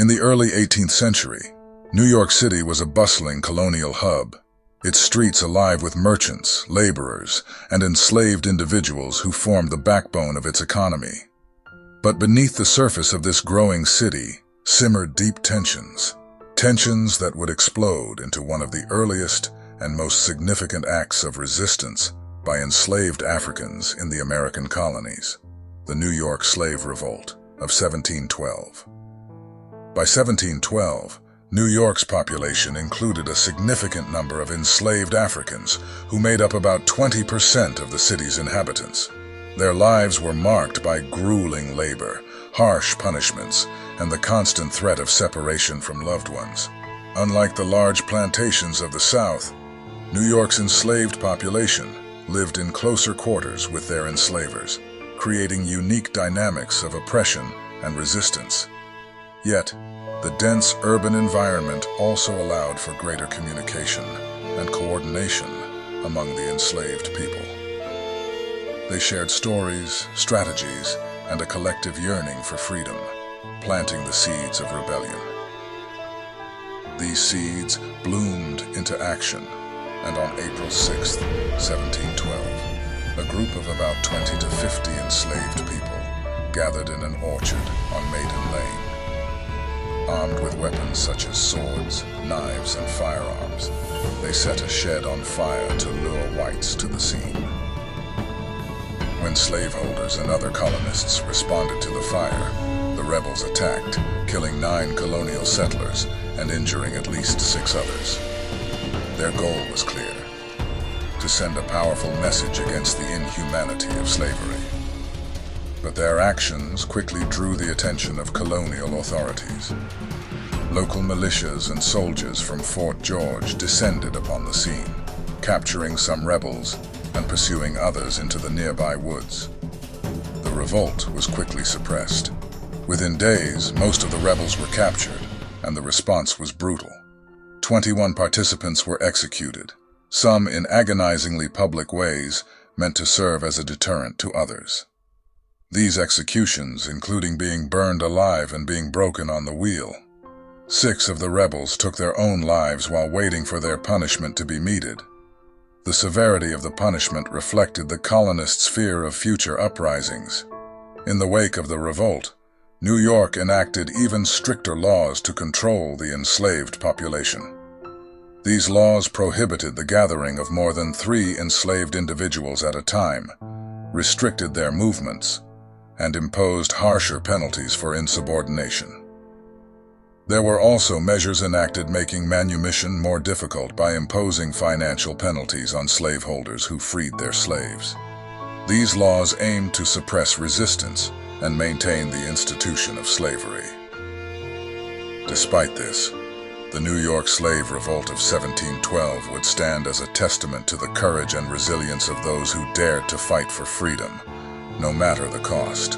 In the early 18th century, New York City was a bustling colonial hub, its streets alive with merchants, laborers, and enslaved individuals who formed the backbone of its economy. But beneath the surface of this growing city simmered deep tensions that would explode into one of the earliest and most significant acts of resistance by enslaved Africans in the American colonies, the New York Slave Revolt of 1712. By 1712, New York's population included a significant number of enslaved Africans who made up about 20% of the city's inhabitants. Their lives were marked by grueling labor, harsh punishments, and the constant threat of separation from loved ones. Unlike the large plantations of the South, New York's enslaved population lived in closer quarters with their enslavers, creating unique dynamics of oppression and resistance. Yet, the dense urban environment also allowed for greater communication and coordination among the enslaved people. They shared stories, strategies, and a collective yearning for freedom, planting the seeds of rebellion. These seeds bloomed into action, and on April 6, 1712, a group of about 20 to 50 enslaved people gathered in an orchard on Maiden Lane. Armed with weapons such as swords, knives, and firearms, they set a shed on fire to lure whites to the scene. When slaveholders and other colonists responded to the fire, the rebels attacked, killing 9 colonial settlers and injuring at least 6 others. Their goal was clear: to send a powerful message against the inhumanity of slavery. But their actions quickly drew the attention of colonial authorities. Local militias and soldiers from Fort George descended upon the scene, capturing some rebels and pursuing others into the nearby woods. The revolt was quickly suppressed. Within days, most of the rebels were captured, and the response was brutal. 21 participants were executed, some in agonizingly public ways meant to serve as a deterrent to others. These executions, including being burned alive and being broken on the wheel. 6 of the rebels took their own lives while waiting for their punishment to be meted. The severity of the punishment reflected the colonists' fear of future uprisings. In the wake of the revolt, New York enacted even stricter laws to control the enslaved population. These laws prohibited the gathering of more than 3 enslaved individuals at a time, restricted their movements, and imposed harsher penalties for insubordination. There were also measures enacted making manumission more difficult by imposing financial penalties on slaveholders who freed their slaves. These laws aimed to suppress resistance and maintain the institution of slavery. Despite this, the New York Slave Revolt of 1712 would stand as a testament to the courage and resilience of those who dared to fight for freedom, no matter the cost.